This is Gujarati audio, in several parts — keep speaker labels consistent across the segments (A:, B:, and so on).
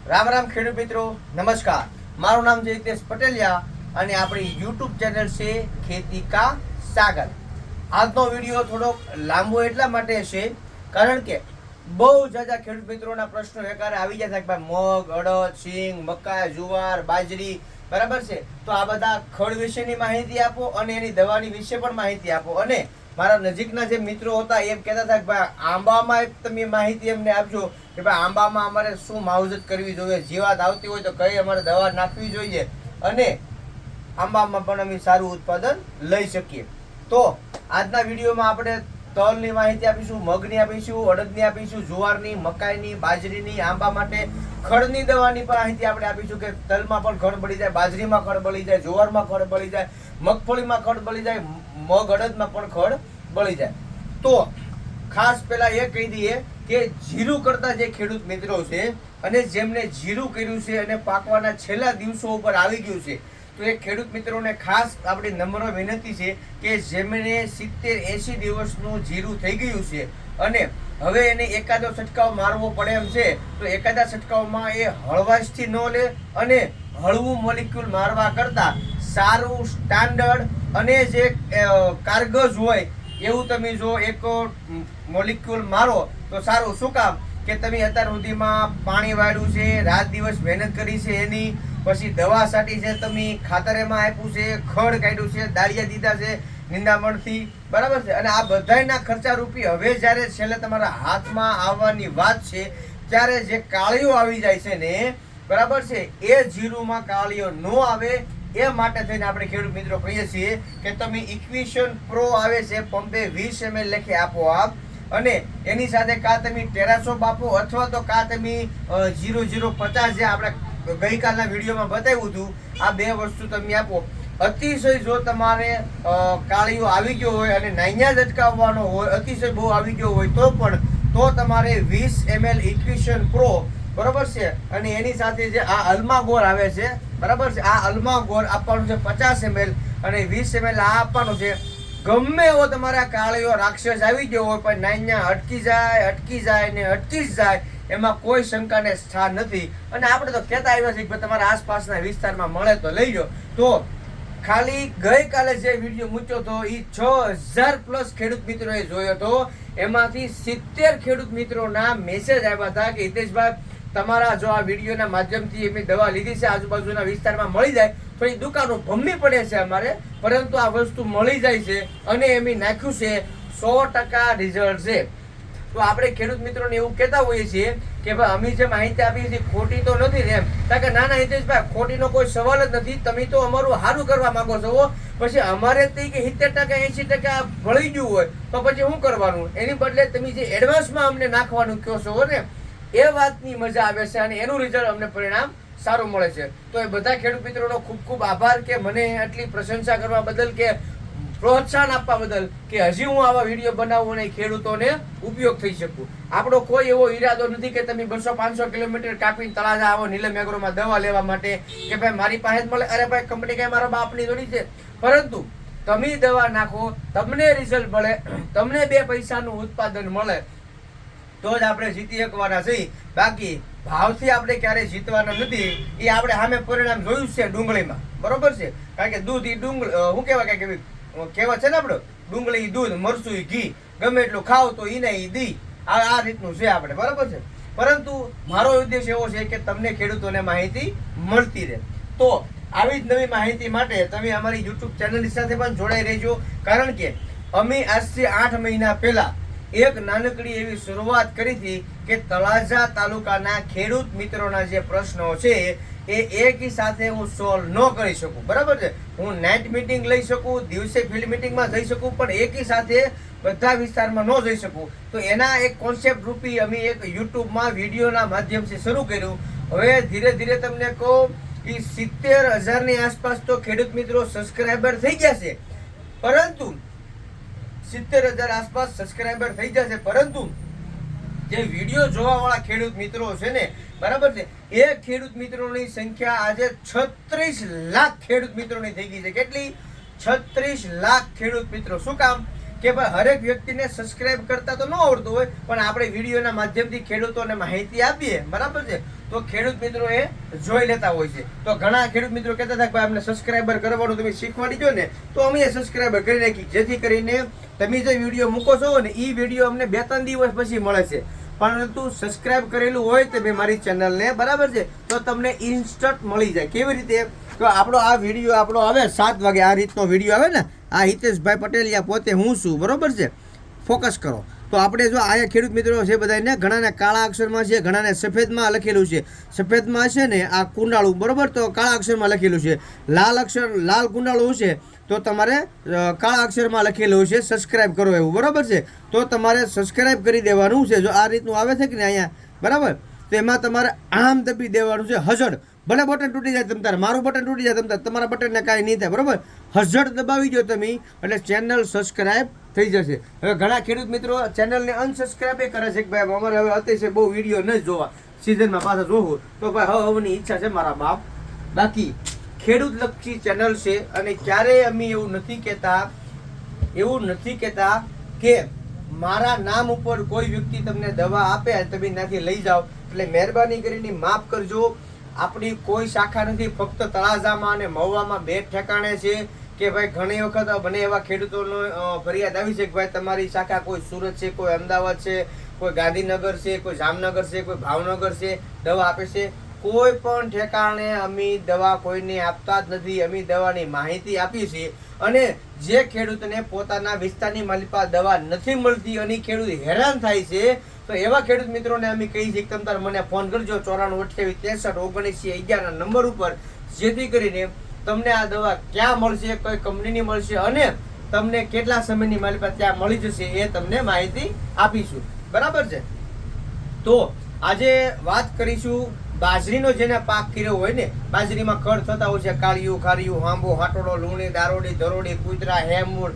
A: રામ રામ ખેડૂત મિત્રો, નમસ્કાર. મારું નામ છે હિતેશ પટેલિયા અને આપણી યુટ્યુબ ચેનલ છે ખેતી કા સાગર. આજનો વિડીયો થોડોક લાંબો એટલા માટે છે કારણ કે બહુ જાજા ખેડૂત મિત્રોના પ્રશ્નો એકારે આવી જાય કે ભાઈ મગ, અડદ, સિંગ, મકાઈ, જુવાર, બાજરી બરાબર છે, તો આ બધા ખડ વિશેની માહિતી આપો અને એની દવાની વિશે પણ માહિતી આપો. અને મારા નજીકના જે મિત્રો હતા એમ કહેતા હતા કે ભાઈ આંબામાં તમે માહિતી એમને આપજો કે ભાઈ આંબામાં અમારે શું માવજત કરવી જોઈએ, જીવાત આવતી હોય તો કઈ અમારે દવા નાખવી જોઈએ અને આંબામાં પણ અમે સારું ઉત્પાદન લઈ શકીએ. તો આજના વિડીયોમાં આપણે તલની માહિતી આપીશું, મગની આપીશું, અડદની આપીશું, જુવારની, મકાઈની, બાજરીની, આંબા માટે ખડની દવાની પણ માહિતી આપણે આપીશું કે તલમાં પણ ખડ બળી જાય, બાજરીમાં ખડ બળી જાય, જુવારમાં ખડ બળી જાય, મગફળીમાં ખડ બળી જાય, મગ અડદમાં પણ ખડ બળી જાય. તો ખાસ પહેલા એ કહી દઈએ કે જીરું કરતા જે ખેડૂત મિત્રો છે અને જેમને જીરું કર્યું છે અને પાકવાના છેલ્લા દિવસો ઉપર આવી ગયું છે, તો એ ખેડૂત મિત્રોને ખાસ આપણી નમ્ર વિનંતી છે કે જેમને 70-80 દિવસનું જીરું થઈ ગયું છે અને હવે એને એકાદો છંટકાવ મારવો પડે એમ છે, તો એકાદા છંટકાવમાં એ હળવાશથી ન લે અને હળવું મોલિક્યુલ મારવા કરતા સારું સ્ટાન્ડર્ડ અને જે કારગજ હોય એવું તમે જો એક મોલિક્યુલ મારો તો સારું. શું કામ કે તમે અત્યાર સુધીમાં પાણી વાળ્યું છે, રાત દિવસ મહેનત કરી છે, એની પછી દવા છાંટી છે, તમે ખાતર એમાં આપ્યું છે, ખડ કાઢ્યું છે, દાળિયા દીધા છે નિંદામણથી બરાબર છે, અને આ બધાના ખર્ચા રૂપી હવે જ્યારે છેલ્લે તમારા હાથમાં આવવાની વાત છે ત્યારે જે કાળીઓ આવી જાય છે ને બરાબર છે, એ જીરુમાં કાળીઓ ન આવે એ માટે થઈને આપણે ખેડૂત મિત્રો કહીએ છીએ કે તમે ઇક્વિશન પ્રો આવે છે પંપે 20 ml લેખે આપો આપ, અને એની સાથે કા તમે ટેરાસોપ આપો અથવા તો કા તમે 0050 જે આપણે ગઈકાલના વિડીયોમાં બતાવ્યું હતું, આ બે વસ્તુ તમે આપો. અતિશય જો તમારે કાળીઓ આવી ગયો હોય અને નાઈયા જ અટકાવવાનો હોય, અતિશય બહુ આવી ગયો હોય તો તમારે 20 ml ઇક્વિશન પ્રો બરોબર છે, અને એની સાથે જે આ અલ્માગોર આવે છે બરાબર છે, આ અલ્માગોર આપવાનું છે 50 ml અને 20 ml આ આપવાનું છે. ગમે એવો તમારા કાળીઓ રાક્ષસ આવી ગયો હોય પણ નાઈયા અટકી જાય ને અટકી જ જાય, એમાં કોઈ શંકાને સ્થાન નથી. અને આપણે તો કહેતા આવ્યા છે કે તમારા આસપાસના વિસ્તારમાં મળે તો લઈ લો. તો ખાલી ગઈકાલે જે વિડીયો મૂક્યો હતો એ 6000+ ખેડૂત મિત્રોએ જોયો હતો, એમાંથી 70 ખેડૂત મિત્રોના મેસેજ આવ્યા હતા કે હિતેશભાઈ તમારા જો આ વિડીયોના માધ્યમથી એમની દવા લીધી છે, આજુબાજુના વિસ્તારમાં મળી જાય, થોડી દુકાનો ભમવી પડે છે અમારે, પરંતુ આ વસ્તુ મળી જાય છે અને એમની નાખ્યું છે 100% રિઝલ્ટ છે. તો આપણે ખેડૂત મિત્રોને એવું કહેતા હોઈએ છીએ કે ભાઈ અમે જે માહિતી આપી છે ખોટી તો નથી ને એમ, કારણ કે ના હિતેશભાઈ ખોટીનો કોઈ સવાલ જ નથી, તમે તો અમારું સારું કરવા માંગો છો, પછી અમારે તે કે 70% 80% ભળી ગયું હોય તો પછી શું કરવાનું, એની બદલે તમે જે એડવાન્સમાં અમને નાખવાનું કહો છો ને એ વાતની મજા આવે છે અને એનું રિઝલ્ટ અમને પરિણામ સારું મળે છે. તો એ બધા ખેડૂત મિત્રોનો ખૂબ ખૂબ આભાર કે મને આટલી પ્રશંસા કરવા બદલ કે પ્રોત્સાહન આપવા બદલ કે હજી હું આવા વિડીયો બનાવું અને ખેડૂતોને ઉપયોગ થઈ શકું. આપણો કોઈ એવો ઈરાદો નથી કે તમે 200-500 કિલોમીટર કાપીને તળાજા આવો નીલમ એગ્રોમાં દવા લેવા માટે કે ભાઈ મારી પાસે જ મળે, અરે ભાઈ કંપની કઈ મારા બાપની થોડી છે, પરંતુ તમે દવા નાખો, તમને રિઝલ્ટ મળે, તમને 2 પૈસાનું ઉત્પાદન મળે તો જ આપણે જીતી શકવાના છીએ. બાકી ભાવથી આપણે ક્યારેય જીતવાના નથી. એ આપણે સામે પરિણામ જોયું છે ડુંગળીમાં બરોબર છે, કારણ કે દૂધ એ શું કહેવાય કે કહેવત છે ને આપણો, ડુંગળી દૂધ, મરચું ઘી, ગમે એટલું ખાવ તો ઈને ઈ દી, આ રીતનું છે આપણે બરાબર છે. પરંતુ મારો ઉદ્દેશ એવો છે કે તમને ખેડૂતોને માહિતી મળતી રહે. તો આવી જ નવી માહિતી માટે તમે અમારી યુટ્યુબ ચેનલની સાથે પણ જોડાઈ રહેજો, કારણ કે અમે આજથી 8 મહિના પહેલા એક નાનકડી એવી શરૂઆત કરી હતી કે તળાજા તાલુકાના ખેડૂત મિત્રોના જે પ્રશ્નો છે એ એકી સાથે હું સોલ્વ ન કરી શકું બરાબર છે. હું નાઇટ મીટિંગ લઈ શકું, દિવસે ફિલ્ડ મીટિંગમાં જઈ શકું, પણ એકી સાથે બધા વિસ્તારમાં ન જઈ શકું. તો એના એક કોન્સેપ્ટ રૂપી અમે એક યુટ્યુબમાં વિડીયોના માધ્યમથી શરૂ કર્યું. હવે ધીરે ધીરે તમને કહું કે 70,000ની આસપાસ તો ખેડૂત મિત્રો સબસ્ક્રાઈબર થઈ ગયા છે, પરંતુ 70,000 આસપાસ સબસ્ક્રાઈબર થઈ જશે, પરંતુ જે વિડીયો જોવા વાળા ખેડૂત મિત્રો છે ને બરાબર છે, એ ખેડૂત મિત્રોની સંખ્યા આજે 36 લાખ ખેડૂત મિત્રોની થઈ ગઈ છે. કેટલી? 36 લાખ ખેડૂત મિત્રો. શું કામ કે ભાઈ હરેક વ્યક્તિને સબસ્ક્રાઇબ કરતા તો ન આવડતું હોય, પણ આપણે વિડીયોના માધ્યમથી ખેડૂતોને માહિતી આપીએ, બરાબર છે, તો ખેડૂત મિત્રો એ જોઈ લેતા હોય છે. તો ઘણા ખેડૂત મિત્રો કહેતા હતા કે ભાઈ અમને સબસ્ક્રાઇબર કરવાનું તમે શીખવાડી દો ને, તો અમે સબસ્ક્રાઇબર કરી નાખી, જેથી કરીને તમે જે વિડીયો મૂકો છો ને એ વિડીયો અમને 2-3 દિવસ પછી મળે છે. પરંતુ સબસ્ક્રાઇબ કરેલું હોય તમે મારી ચેનલને, બરાબર છે, તો તમને ઇન્સ્ટન્ટ મળી જાય. કેવી રીતે? તો આપણો આ વિડીયો આપણો આવે 7 વાગે, આ રીતનો વિડીયો આવે ને, આ હિતેશભાઈ પટેલિયા પોતે હું છું, બરોબર છે, ફોકસ કરો. તો આપણે જો આયા ખેડૂત મિત્રો છે બધાને, ઘણાને કાળા અક્ષરમાં છે, ઘણાને સફેદમાં લખેલું છે. સફેદમાં છે ને આ કુંડાળું, બરોબર, તો કાળા અક્ષરમાં લખેલું છે. લાલ કુંડાળું છે તો તમારે કાળા અક્ષરમાં લખેલું છે સબસ્ક્રાઇબ કરો એવું, બરોબર છે, તો તમારે સબસ્ક્રાઇબ કરી દેવાનું છે. જો આ રીતનું આવે છે કે ને અહીંયા, બરાબર, તો એમાં તમારે આમ દબી દેવાનું છે, હજડ. ભલે બટન તૂટી જાય તમ તારે, મારું બટન તૂટી જાય તમ તારે, તમારા બટનને કાંઈ નહીં થાય, બરોબર, હજડ દબાવી દો તમે એટલે ચેનલ સબસ્ક્રાઇબ થઈ જશે. હવે ઘણા ખેડૂત મિત્રો ચેનલને અનસબસ્ક્રાઇબ કરે છે કે ભાઈ અમારે હવે અતિશય બહુ વિડીયો ન જોવા, સિઝનમાં પાછા જોવું, તો ભાઈ હવની ઈચ્છા છે મારા બાપ. બાકી ખેડૂત લક્ષી ચેનલ છે અને ક્યારેય અમે એવું નથી કહેતા કે મારા નામ ઉપર કોઈ વ્યક્તિ તમને દવા આપે અને તમે ત્યાંથી લઈ જાઓ. એટલે મહેરબાની કરીને માફ કરજો. આપણી કોઈ શાખા નથી, ફક્ત તળાજામાં અને મહુવામાં 2 ઠેકાણે છે. કે ભાઈ ઘણી વખત મને એવા ખેડૂતોનો ફરિયાદ આવી છે કે ભાઈ તમારી શાખા કોઈ સુરત છે, કોઈ અમદાવાદ છે, કોઈ ગાંધીનગર છે, કોઈ જામનગર છે, કોઈ ભાવનગર છે, દવા આપે છે. કોઈ પણ ઠેકાણે અમે દવા કોઈને આપતા જ નથી. અમે દવાની માહિતી આપીએ છીએ અને જે ખેડૂતને પોતાના વિસ્તારની માલિપા દવા નથી મળતી અને ખેડૂત હેરાન થાય છે, તો એવા ખેડૂત મિત્રોને અમે કહીએ છીએ કે તમે મને ફોન કરજો 94 28 63 19 11 નંબર ઉપર, જેથી કરીને તમને આ દવા ક્યાં મળશે, કઈ કંપનીની મળશે અને તમને કેટલા સમયની મારી પાસે ત્યાં મળી જશે એ તમને માહિતી આપીશું, બરાબર છે. તો આજે વાત કરીશું બાજરીનો જેને પાક કર્યો હોય ને, બાજરીમાં ખડ થતા હોય છે, કાળિયું, ખારિયું, હાંબો, હાટોડો, લુણી, દારોડી, ધરોડી, કૂતરા, હેમૂળ,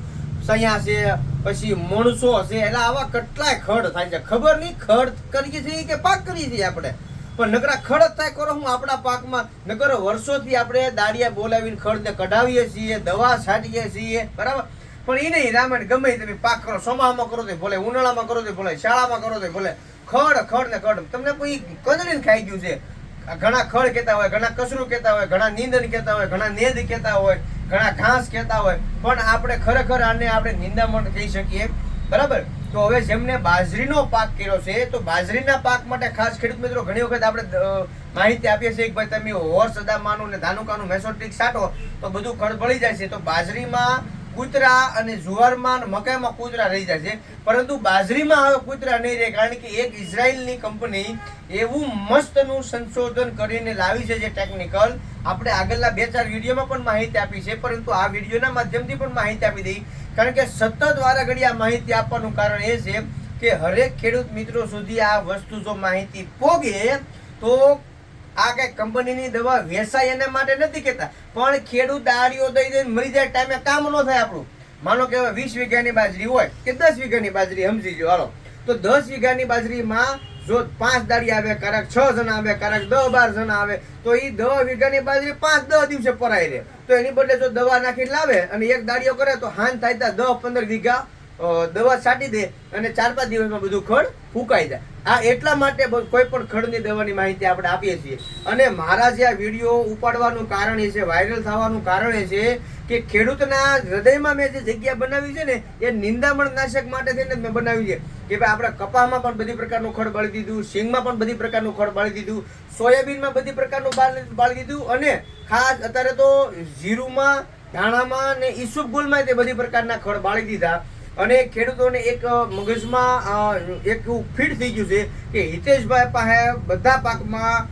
A: સૈયા છે, પછી મણસો છે, એટલે આવા કેટલાય ખડ થાય છે. ખબર નહીં ખડ કરીએ છીએ કે પાક કરીએ છીએ આપણે, પણ નકરા ખડ થાય કરો હું આપણા પાકમાં. નકર વર્ષોથી આપણે દાડિયા બોલાવીને ખડને કઢાવીએ છીએ, દવા છાંટીએ છીએ, બરાબર, પણ એ નહીં રામાયણ ગમે તમે પાક કરો, ચોમાસામાં કરો તો ભલે, ઉનાળામાં કરો તો ભલે, શાળામાં કરો તો ભલે, ખડ ને ખડ તમને કોઈ કદડીને ખાઈ ગયું છે. ઘણા ખડ કહેતા હોય, ઘણા કચરું કહેતા હોય, ઘણા નીંદણ કહેતા હોય, ઘણા નેદ કહેતા હોય, ઘણા ઘાસ કહેતા હોય, પણ આપણે ખરેખર આને આપણે નિંદામણ કહી શકીએ, બરાબર. તો હવે જેમને બાજરીનો પાક કર્યો છે, તો બાજરીના પાક માટે ખાસ ખેડૂત મિત્રો ઘણી વખત આપણે માહિતી આપીએ છીએ કે ભાઈ તમે હોર સદામાનું ને ધાનુકાનું મેસોટ્રિક છાંટો તો બધું ખડ બળી જાય છે. તો બાજરીમાં કૂતરા અને જુવારમાં મકાઈમાં કૂતરા રહી જાય છે, પરંતુ બાજરીમાં હવે કૂતરા નહીં રહે, કારણ કે એક ઇઝરાયલની કંપની એવું મસ્તનું સંશોધન કરીને લાવી છે, જે ટેકનિકલ આપણે આગળના 2-4 વિડીયોમાં પણ માહિતી આપી છે, પરંતુ આ વિડીયોના માધ્યમથી પણ માહિતી આપી દઈ, કારણ કે સતત વારા ઘડી આ માહિતી આપવાનું કારણ એ છે કે હરેક ખેડૂત મિત્રો સુધી આ વસ્તુ જો માહિતી પોગે તો આ કઈ કંપનીની દવા વેચાય એના માટે નથી કહેતા, પણ ખેડૂત દાળીઓ દઈ દઈને મરી જાય ટાઈમે કામ ન થાય આપણું. માનો કે 20 વીઘાની બાજરી હોય કે 10 વીઘાની બાજરી, સમજી લો હાલો, તો 10 વીઘાની બાજરીમાં જો 5 દાડી આવે, ક્યારેક 6 જણા આવે, ક્યારેક 10-12 જણા આવે, તો એ 10 વીઘાની બાજરી 5-10 દિવસે પરાઈ રહે. તો એની બદલે જો દવા નાખી લાવે અને એક દાડીઓ કરે તો હાન થાય 10-15 વીઘા દવા છાંટી દે અને 4-5 દિવસમાં બધું ખડ ફૂંકાઈ જાય. આ એટલા માટે કોઈ પણ ખડની દવાની માહિતી આપણે આપીએ છીએ. અને મારા જે આ વિડીયો ઉપાડવાનું કારણ એ છે, વાયરલ થવાનું કારણ એ છે કે ખેડૂતના હૃદયમાં મેં જે જગ્યા બનાવી છે ને, એ નિંદામણ નાશક માટે થઈને મેં બનાવી છે કે ભાઈ આપણે કપાસમાં પણ બધી પ્રકારનું ખડ બાળી દીધું, સિંગમાં પણ બધી પ્રકારનું ખડ બાળી દીધું, સોયાબીનમાં બધી પ્રકારનું બાળી દીધું, અને ખાસ અત્યારે તો જીરુમાં, ધાણામાં ને ઈસુબગુલમાં તે બધી પ્રકારના ખડ બાળી દીધા. અને ખેડૂતોને એક મગજમાં એક ફીટ થઈ ગયું છે કે હિતેશભાઈ પાસે બધા પાકમાં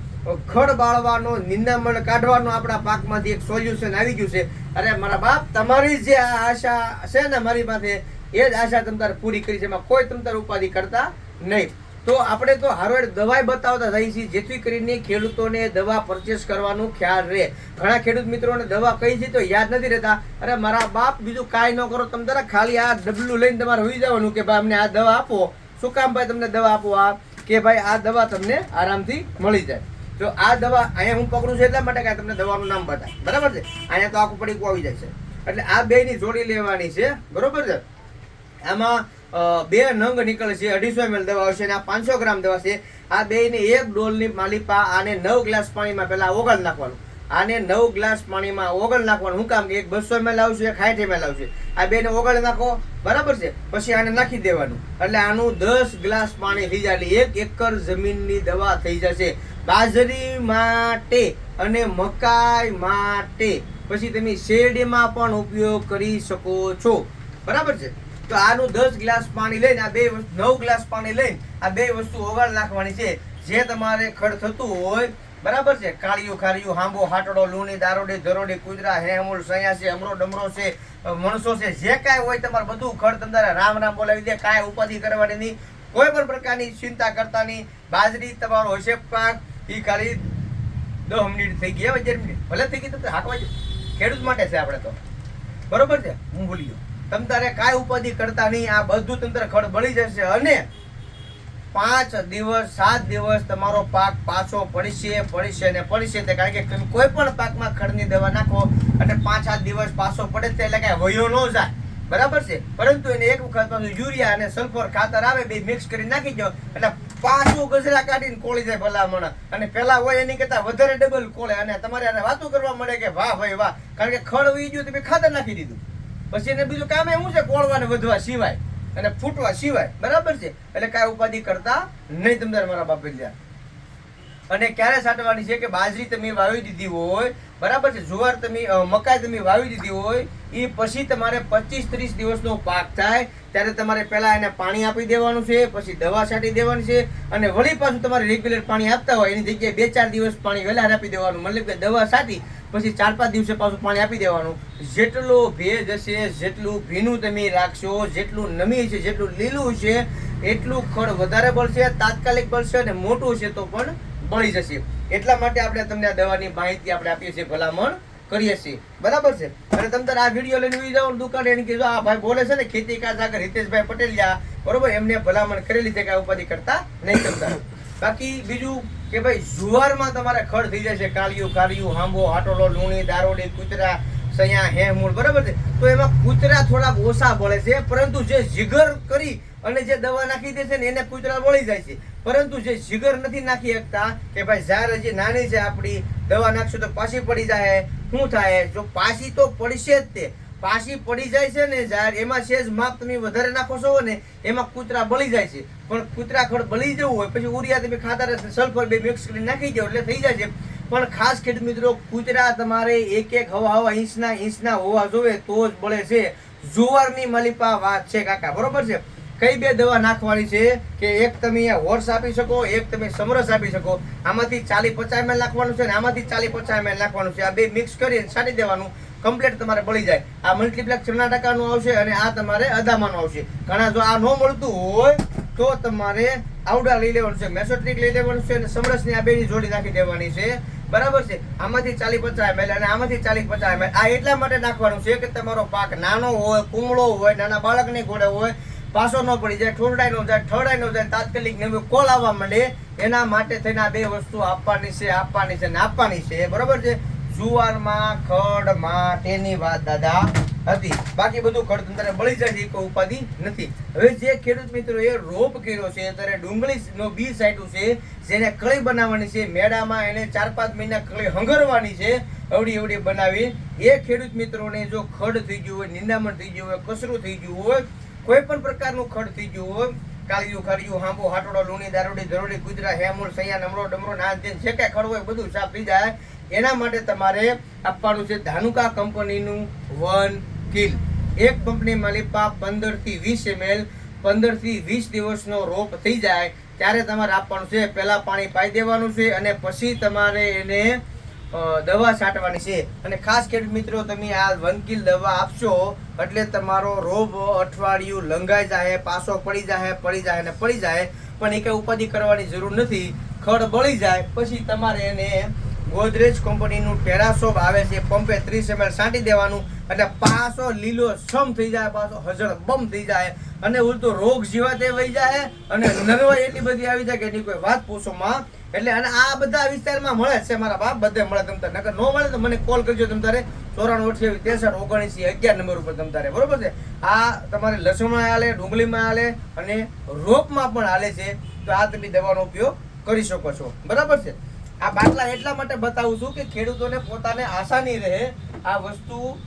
A: ખડ બાળવાનો, નિંદામણ કાઢવાનો આપણા પાકમાંથી એક સોલ્યુશન આવી ગયું છે. અરે મારા બાપ, તમારી જે આશા છે ને મારી પાસે, એ જ આશા તમતારે પૂરી કરી છે, એમાં કોઈ તમતારે ઉપાધિ કરતા નહીં. તો આપણે તો હારવેડ દવાઈ બતાવતા થઈ છીએ, જેથી કરીને ખેડૂતોને દવા પરચેસ કરવાનું ખ્યાલ રહે. ઘણા ખેડૂત મિત્રોને દવા કહી છે તો યાદ નથી રહેતા. અરે મારા બાપ, બીજું કાંઈ ન કરો, તમે તારા ખાલી આ ડબલું લઈને તમારે હોઈ જવાનું કે ભાઈ અમને આ દવા આપો. શું કામ ભાઈ તમને દવા આપો? આ કે ભાઈ આ દવા તમને આરામથી મળી જાય. તો આ દવા અહીંયા હું પકડું છું એટલા માટે કે તમને દવાનું નામ બતાવે, બરાબર છે. અહીંયા તો આખું પડીકું આવી જાય છે, એટલે આ બેની જોડી લેવાની છે, બરોબર છે. આમાં 2 નંગ નીકળે છે, 250 ml દવા આવશે અને આ 500 ગ્રામ દવા છે. આ બેને એક ડોલની માલિપા આને 9 ગ્લાસ પાણીમાં પહેલા ઓગળ નાખવાનું. આને 9 ગ્લાસ પાણીમાં ઓગળ નાખવાનું. શું કામ કે એક 200 ml આવશે, એક 60 ml આવશે. આ બેને ઓગળ નાખો, બરાબર છે. પછી આને નાખી દેવાનું એટલે આનું 10 ગ્લાસ પાણી થઈ જાય એટલે 1 એકર જમીનની દવા થઈ જશે. બાજરી માટે અને મકાઈ માટે પછી તમે શેરડીમાં પણ ઉપયોગ કરી શકો છો, બરાબર છે. તો આનું 10 ગ્લાસ પાણી લઈને આ 9 ગ્લાસ પાણી લઈને આ 2 વસ્તુ ઓગાળ નાખવાની છે. જે તમારે ખડ થતું હોય, બરાબર છે, કાળિયું ખારિયું, હાંબો, હાટડો, લૂણી, દારોડી, ધરોડી, કુતરા, હેમૂળ, સૈયા છે, અમરો ડમરો છે, મણસો છે, જે કાંઈ હોય તમારે બધું ખડ તમારે રામ રામ બોલાવી દે. કાંઈ ઉપાધિ કરવાની નહીં, કોઈ પણ પ્રકારની ચિંતા કરતા નહીં. બાજરી તમારો હશે પાક એ ખાલી 10 મિનિટ થઈ ગઈ, 11 મિનિટ ભલે થઈ ગઈ તો હાંકવા ખેડૂત માટે છે આપણે તો, બરોબર છે. હું ભૂલી ગયો. તમ તારે કાંઈ ઉપાધિ કરતા નહીં. આ બધું તંત્ર ખડ બળી જશે અને 5 દિવસ 7 દિવસ તમારો પાક પાછો પડશે ને પડશે. કારણ કે તમે કોઈ પણ પાકમાં ખડની દવા નાખો અને 5-7 દિવસ પાછો પડે તે એટલે કાંઈ વયો ન જાય, બરાબર છે. પરંતુ એને એક વખત પાછું યુરિયા અને સલ્ફર ખાતર આવે, બે મિક્સ કરી નાખી દો એટલે પાછું ગજરા કાઢીને કોળી જાય ભલામણ. અને પેલા હોય એની કરતા વધારે ડબલ કોળે અને તમારે એને વાતો કરવા મળે કે વાહ ભાઈ વાહ, કારણ કે ખડ ઉઈ ગયું તમે ખાતર નાખી દીધું. પછી એને બીજું કામ એવું છે કોળવાને વધવા સિવાય અને ફૂટવા સિવાય, બરાબર છે. એટલે કાંઈ ઉપાધિ કરતા નહીં તમને મારા બાપલિયા. અને ક્યારે છાંટવાની છે કે બાજરી તમે વાવી દીધી હોય, બરાબર છે, જુવાર તમે મકાઈ તમે વાવી દીધી હોય એ પછી તમારે 25-30 દિવસનો પાક થાય ત્યારે તમારે પહેલા એને પાણી આપી દેવાનું છે, પછી દવા છાંટી દેવાની છે અને વળી પાછું તમારે રેગ્યુલર પાણી આપતા હોય એની જગ્યાએ 2-4 દિવસ પાણી વહેલા આપી દેવાનું. મતલબ કે દવા છાંટી પછી 4-5 દિવસે પાછું પાણી આપી દેવાનું. જેટલો ભેજ હશે, જેટલું ભીનું તમે રાખશો, જેટલું નમી છે, જેટલું લીલું છે એટલું ખડ વધારે બળશે, તાત્કાલિક બળશે અને મોટું છે તો પણ બળી જશે. એટલા માટે આપણે તમને આ દવાની માહિતી આપણે આપીએ છીએ, ભલામણ કરીએ છીએ, બરાબર છે. અને તમે તારે આ વિડીયો લઈને ઉઈ જાઓ દુકાને એને કીધું આ ભાઈ બોલે છે ને ખેતી કા સાગર હિતેશભાઈ પટેલિયા, બરોબર, એમને ભલામણ કરેલી છે કે આ ઉપાધિ કરતા નહીં કરતા. બાકી બીજું કે ભાઈ જુવારમાં તમારે ખડ થઈ જશે, કાળિયું ખારિયું, હાંબો, હાટોડો, લૂણી, દારોડી, કૂતરા, સૈયા, હેમૂળ, બરાબર છે. તો એમાં કૂતરા થોડાક ઓછા બળે છે, પરંતુ જે જીગર કરી અને જે દવા નાખી દે છે ને એને કૂતરા બળી જાય છે. પરંતુ જે જીગર નથી નાખી શકતા કે ભાઈ ઝાર હજી નાની છે આપણી, દવા નાખશું તો પાછી પડી જાય, શું થાય? જો પાછી તો પડશે જ, તે પાછી પડી જાય છે ને ઝાર, એમાં સેજ માપ તમે વધારે નાખો છો ને એમાં કૂતરા બળી જાય છે. પણ કૂતરા ખડ બળી જવું હોય પછી ઉરિયા તમે ખાતર સલ્ફર બે મિક્સ કરી નાખી જાવ એટલે થઈ જાય છે. પણ ખાસ ખેડૂત મિત્રો, કૂતરા તમારે 1-1 હવા ઇંચના હોવા જોઈએ તો જ બળે છે. જુવારની માલિપા વાત છે કાકા, બરોબર છે. કઈ બે દવા નાખવાની છે કે એક તમે હોર્સ આપી શકો, એક તમે સમરસ આપી શકો. આમાંથી 40-50 ml નાખવાનું છે અને આમાંથી 40-50 ml નાખવાનું છે. આ બે મિક્સ કરી છાંટી દેવાનું, કમ્પ્લીટ તમારે બળી જાય. આ મલ્ટીપ્લેક્સ કર્ણાટકાનું આવશે અને આ તમારે અદામાનું આવશે. ઘણા જો આ ન મળતું હોય તો તમારે આવડા લઈ લેવાનું છે, મેસોટ્રિક લઈ લેવાનું છે અને સમરસની આ બેની જોડી નાખી દેવાની છે, બરાબર છે. આમાંથી 40-50 ml અને આમાંથી 40-50 ml. આ એટલા માટે નાખવાનું છે કે તમારો પાક નાનો હોય, કુમળો હોય, નાના બાળકની ઘોડે હોય, પાછો ન પડી જાય, ઠોરડાઈ ન જાય, ઠરડાઈ ન જાય, તાત્કાલિક નવી કોલ આવવા માંડે, એના માટે થઈને આ બે વસ્તુ આપવાની છે, બરોબર છે. જુવારમાં ખડ માટેની વાત દાદા હતી. બાકી બધું ખડ તંત્ર બળી જાય છે, કોઈ ઉપાધિ નથી. હવે જે ખેડૂત મિત્રો એ રોપ કર્યો છે, ત્યારે ડુંગળીનો બી સાઈટું છે, જેને કળી બનાવવાની છે, મેળામાં એને 4-5 મહિના કળી હંગરવાની છે, એવડી બનાવી. એ ખેડૂત મિત્રોને જો ખડ થઈ ગયું હોય, નિંદામણ થઈ ગયું હોય, કસરું થઈ ગયું હોય, કોઈ પણ પ્રકારનું ખડ થઈ ગયું હોય, કાળિયું ખારિયું, હાંબો, હાટોડો, લૂણી, દારોડી, ધરોડી, કુતરા, હેમૂળ, સૈયા, નમરો ડમરો, નાન જે કાંઈ ખડ હોય બધું સાફ થઈ જાય. એના માટે તમારે આપવાનું છે ધાનુકા કંપનીનું 1 કિલ. એક પંપની માલિપા 15-20 ml 15-20 દિવસનો રોપ થઈ જાય ત્યારે તમારે આપવાનું છે. પહેલા પાણી પાઈ દેવાનું છે અને પછી તમારે એને દવા છાંટવાની છે. અને ખાસ ખેડૂત મિત્રો, તમે આ 1 કિલ દવા આપશો એટલે તમારો રોપ અઠવાડિયું લંઘાઈ જાય, પાછો પડી જાય. પણ એ કઈ ઉપાધિ કરવાની જરૂર નથી. ખડ બળી જાય પછી તમારે એને ગોદરેજ કંપનીનું ટેરાસોપ આવે છે, પંપે 30 ml છાંટી દેવાનું એટલે પાછો લીલો સમ થઈ જાય, પાછો હજળ બમ થઈ જાય અને ઉલટો રોગ જીવાતે વહી જાય અને નરવાઈ એટલી બધી આવી જાય કે એની કોઈ વાત પૂછોમાં. એટલે અને આ બધા વિસ્તારમાં મળે છે મારા બાપ, બધે મળે. તમ તારે નકર ન મળે તો મને કોલ કરજો તમ તારે 94 63 19 11 નંબર ઉપર તમ તારે, બરોબર છે. આ તમારે લસણમાં હાલે, ડુંગળીમાં હાલે અને રોપમાં પણ હાલે છે. તો આ તમે દવાનો ઉપયોગ કરી શકો છો, બરાબર છે. આ બાટલા એટલા માટે બતાવું છું કે ખેડૂતોને પોતાને આસાની રહે આ વસ્તુ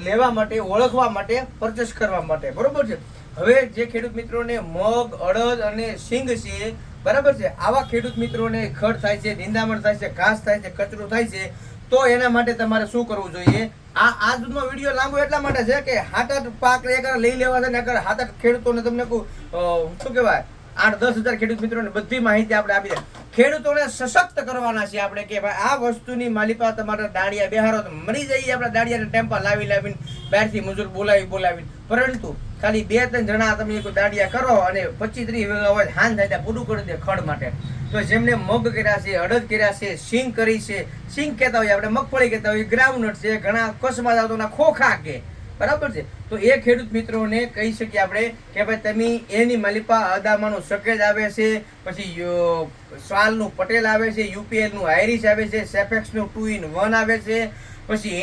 A: લેવા માટે, ઓળખવા માટે, પરચેસ કરવા માટે, બરોબર છે. હવે જે ખેડૂત મિત્રોને મગ, અડદ અને સિંગ છે, બરાબર છે, આવા ખેડૂત મિત્રોને ખડ થાય છે, નિંદામણ થાય છે, ઘાસ થાય છે, કચરો થાય છે, તો એના માટે તમારે શું કરવું જોઈએ? આજનો વિડીયો લાંબો એટલા માટે છે કે 7-8 પાક લઈ લેવા છે ને, અગર 7-8 ખેડૂતોને તમને શું કહેવાય 8-10 હજાર ખેડૂત મિત્રોને બધી માહિતી આપણે આપી દે. ખેડૂતોને સશક્ત કરવાના છે આપણે કે ભાઈ આ વસ્તુની માલિપા તમારા દાડિયા બેહારો તો મરી જઈએ આપણે દાડિયાને ટેમ્પા લાવીને બહારથી મજૂર બોલાવીને. પરંતુ ખાલી 2-3 જણા તમે કોઈ દાડિયા કરો અને 25-30 વીઘા હોય હાન થાય ત્યાં પૂરું કરી દે ખડ માટે. તો જેમને મગ કર્યા છે, અડદ કર્યા છે, સિંગ કરી છે, સિંગ કહેતા હોય આપણે, મગફળી કહેતા હોય, ગ્રાઉન્ડનટ છે, ઘણા કચ્છમાં જાવ તો ખોખા કે, બરાબર છે. તો એ ખેડૂત મિત્રોને કહી શકીએ આપણે કે ભાઈ તમે એની માલિપા અદામાનું સકેજ આવે છે, પછી સ્વાલનું પટેલ આવે છે, યુપીએલનું આયરીશ આવે છે, સેફેક્સનું 2-in-1 આવે છે, પછી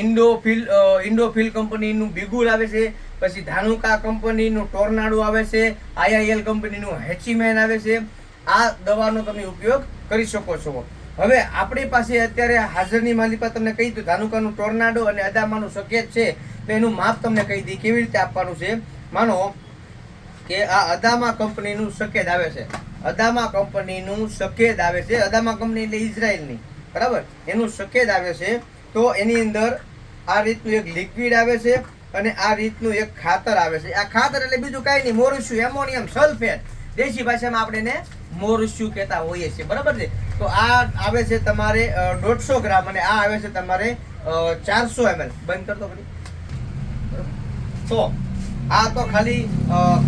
A: ઇન્ડોફિલ કંપનીનું બિગુલ આવે છે, પછી ધાનુકા કંપનીનું ટોર્નાડો આવે છે, આઈઆઈએલ કંપનીનું હેચીમેન આવે છે. આ દવાનો તમે ઉપયોગ કરી શકો છો. હવે આપણી પાસે અત્યારે હાજરની માલિપા તમને કહી દઉં, ધાનુકાનું ટોર્નાડો અને અદામાનું સકેજ છે, તો એનું માપ તમને કહી દઈ કેવી રીતે આપવાનું છે. માનો કે આ અદામા કંપનીનું સકેજ આવે છે, અદામા કંપનીનું સકેજ આવે છે, અદામા કંપની એટલે ઇઝરાયલની, બરાબર, એનું સકેજ આવે છે. તો એની અંદર આ રીતનું એક લિક્વિડ આવે છે અને આ રીતનું એક ખાતર આવે છે. આ ખાતર એટલે બીજું કાંઈ નહીં, મોરસ્યું, એમોનિયમ સલ્ફેટ, દેશી ભાષામાં આપણે એને મોરસ્યું કહેતા હોઈએ છીએ, બરાબર છે. તો આ આવે છે તમારે 150 ગ્રામ અને આ આવે છે તમારે 400 ml. બંધ કરતો કરી. તો આ તો ખાલી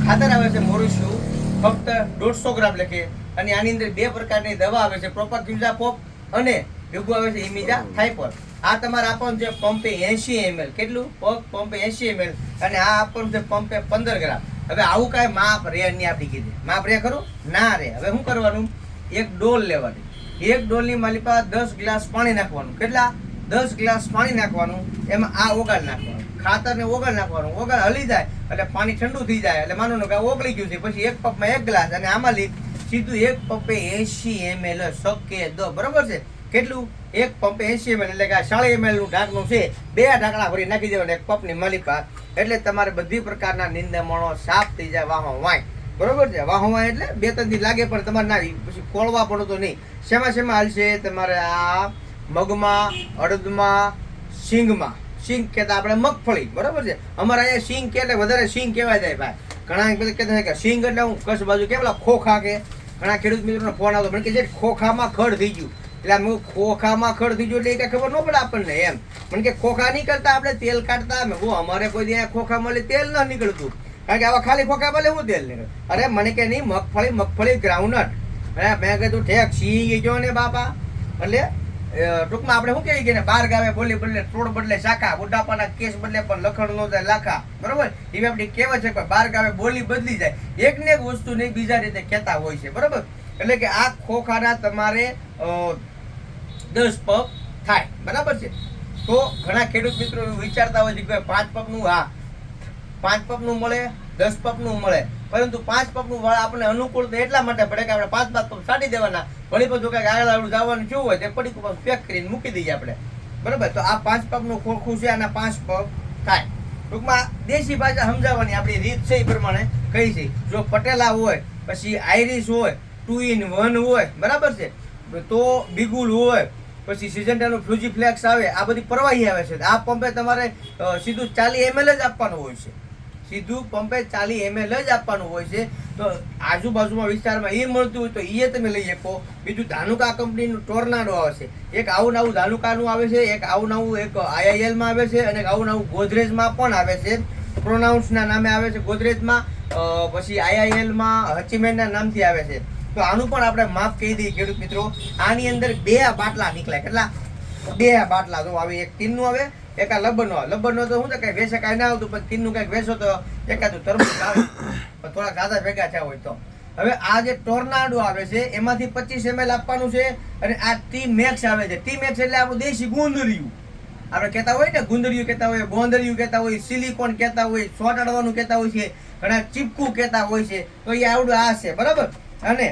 A: ખાતર આવે છે મોરસ્યું, ફક્ત 150 ગ્રામ લખે. અને આની અંદર 2 પ્રકારની દવા આવે છે, પ્રોપર ક્યુઝાપોપ અને ભેગું આવે છે ઇમિજા થાઇપર. આ તમારે આપવાનું છે પંપે 80 ml. કેટલું? પંપે 80 ml. અને આ આપવાનું છે પંપે 15 ગ્રામ. હવે આવું કાંઈ માપ રે નહીં, આપણી કીધી માપ રે ખરું ના રે. હવે શું કરવાનું? એક ડોલ લેવાની, એક ડોલની માલિપા 10 ગ્લાસ પાણી નાખવાનું. કેટલા? 10 ગ્લાસ પાણી નાખવાનું. એમાં આ ઓગાળ નાખવાનું, ખાતરને ઓગાળ નાખવાનું. ઓગાળ હલી જાય એટલે પાણી ઠંડુ થઈ જાય એટલે માનો કે ઓગળી ગયું છે. પછી એક પંપમાં 1 ગ્લાસ અને આમાં સીધું એક પંપે 80 ml સકેજ, બરોબર છે. કેટલું? એક પંપે 80 ml એટલે કે 40 ml નું ઢાંકણું છે, 2 ઢાંકણા ભરી નાખી દેવાના એક પંપની માલિપા. એટલે તમારે બધી પ્રકારના નિંદામણો સાફ થઈ જાય, વાહો વાય, બરોબર છે. વાહો વાય એટલે 2-3 દી લાગે પણ તમારે ના પછી કોળવા પડો તો નહીં. શેમાં હાલશે તમારે? આ મગમાં, અડદમાં, સિંગમાં. સિંગ કહેતા આપણે મગફળી, બરોબર છે. અમારે અહીંયા સિંગ કે એટલે વધારે સિંગ કહેવાય જાય ભાઈ. ઘણા બધા કહેતા કે સિંગ એટલે હું કચ્છ બાજુ કેવલા ખોખા કે. ઘણા ખેડૂત મિત્રોનો ફોન આવતો મને કે જે ખોખામાં ખડ થઈ ગયું. એટલે અમે ખોખામાં ખડ થઈ ગયું એટલે કઈ ખબર ન પડે આપણને એમ. મને કે ખોખા નહીં કરતા આપણે તેલ કાઢતા. અમે અમારે કોઈ ત્યાં ખોખા મળે તેલ ન નીકળતું, કારણ કે આવા ખાલી ખોખા મળે હું તેલ નીકળે. અરે મને કે નહીં, મગફળી ગ્રાઉન્ડનટ. મેં કીધું ઠેક સિંગ ગયો ને બાપા. એટલે ટૂંકમાં આપણે શું કહેવાય કે 12 ગાવે બોલી બદલે તોડ બદલે શાખા, બુઢાપાના કેસ બદલે પણ લખણ નો જાય લાખા, બરોબર. એવી આપણી કહેવત છે કે 12 ગાવે બોલી બદલી જાય. એક ને એક વસ્તુ નહીં બીજા રીતે કહેતા હોય છે, બરોબર. એટલે કે આ ખોખાના તમારે 10 પગ થાય, બરાબર છે. તો ઘણા ખેડૂત મિત્રો વિચારતા હોય છે કે 5 પગનું, હા 5 પગનું મળે, 10 પગનું મળે, પરંતુ 5 પગનું વાળ આપણે અનુકૂળ તો એટલા માટે પડે કે આપણે 5 પગ છાંટી દેવાના. વળી પાછું કંઈક આગળ આગળ જવાનું શું હોય તે પડી પેક કરીને મૂકી દઈએ આપણે, બરાબર. તો આ 5 પગનું ખોખું છે, આના 5 પગ થાય. ટૂંકમાં દેશી ભાષા સમજાવવાની આપણી રીત છે એ પ્રમાણે કઈ છે. જો પટેલા હોય, પછી આયરીશ હોય, 2-in-1 હોય, બરાબર છે, તો બિગુલ હોય, પછી સિઝન્ટાનું ફ્યુજીફ્લેક્સ આવે, આ બધી પ્રવાહી આવે છે. આ પંપે તમારે સીધું 40 ml જ આપવાનું હોય છે, સીધું પંપે 40 ml જ આપવાનું હોય છે. તો આજુબાજુમાં વિસ્તારમાં એ મળતું હોય તો એ તમે લઈ શકો. બીજું ધાનુકા કંપનીનું ટોર્નાડો આવે છે, એક આવું નવું ધાનુકાનું આવે છે, એક આવું નવું એક આઈઆઈએલમાં આવે છે અને આવું નવું ગોદરેજમાં પણ આવે છે. પ્રોનાઉન્સના નામે આવે છે ગોદરેજમાં, પછી આઈઆઈએલમાં હચીમેનના નામથી આવે છે. તો આનું પણ આપણે માપ કહી દઈએ ખેડૂત મિત્રો. આની અંદર 2 બાટલા નીકળે. કેટલા? બે બાટલા જો આવે, એક ટીનનું આવે, એક આ લબનનો તો શું કઈ વેસે કાંઈ ના આવતું, પણ ટીનનું કંઈક વેસો તો એકાદું તરબૂચ આવે, પણ થોડા ગાધા ભેગા થયા હોય તો. હવે આ જે ટોર્નાડો આવે છે એમાંથી 25 ml આપવાનું છે, અને આ ટી મેક્સ આવે છે. ટી મેક્સ એટલે આપણું દેશી ગુંદરિયું, આપણે કહેતા હોય ને, ગુંદરિયું કહેતા હોય, ગોંદરિયું કહેતા હોય, સિલિકોન કહેતા હોય, સોટાડવાનું કહેતા હોય છે, ઘણા ચીપકું કહેતા હોય છે. તો એ આવડું આ છે, બરાબર. અને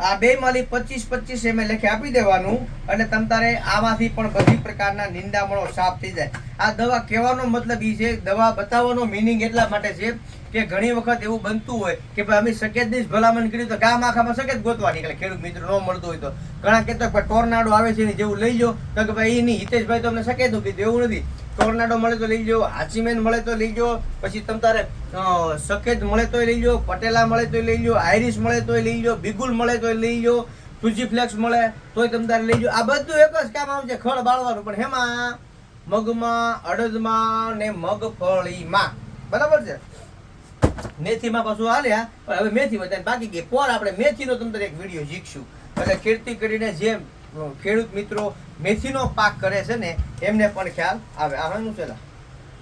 A: આ બે માંથી 25 ml લખી આપી દેવાનું, અને તમ તારે આમાંથી પણ બધી પ્રકારના નિંદામણો સાફ થઈ જાય. આ દવા કહેવાનો મતલબ એ છે, દવા બતાવવાનો મિનિંગ એટલા માટે છે કે ઘણી વખત એવું બનતું હોય કે ભાઈ અમે સકેતની જ ભલામણ કરી તો ગામ આખામાં સકેત ગોતવા નીકળે, ખેડૂત મિત્રો ન મળતું હોય તો. ઘણા કહેતા કે ટોર્નાડો આવે છે જેવું લઈ લો, તો કે ભાઈ એની હિતેશભાઈ તો અમને સકેતું કીધું, એવું નથી. ટોર્નાડો મળે તો લઈ જાઓ, હાચીમેન મળે તો લઈ જાઓ, પછી તમ તારે સકેત મળે તો લઈ જાઓ, પટેલા મળે તો લઈ જાઓ, આઈરિશ મળે તો લઈ જાઓ, બિગુલ મળે તો લઈ જાઓ, ફ્લેક્સ મળે તોય તમ તારે લઈ જાઓ. આ બધું એક જ કામ આવશે, ખળ બાળવાનું. પણ હેમાં મગમાં, અડદમાં ને મગફળીમાં, બરાબર છે. મેથીમાં પાછું હાલ્યા, પણ હવે મેથી વધારે બાકી ગઈ. પર આપણે મેથીનો તમને એક વિડીયો શીખશું, એટલે ખેતી કરીને જે ખેડૂત મિત્રો મેથીનો પાક કરે છે ને એમને પણ ખ્યાલ આવે. આ શું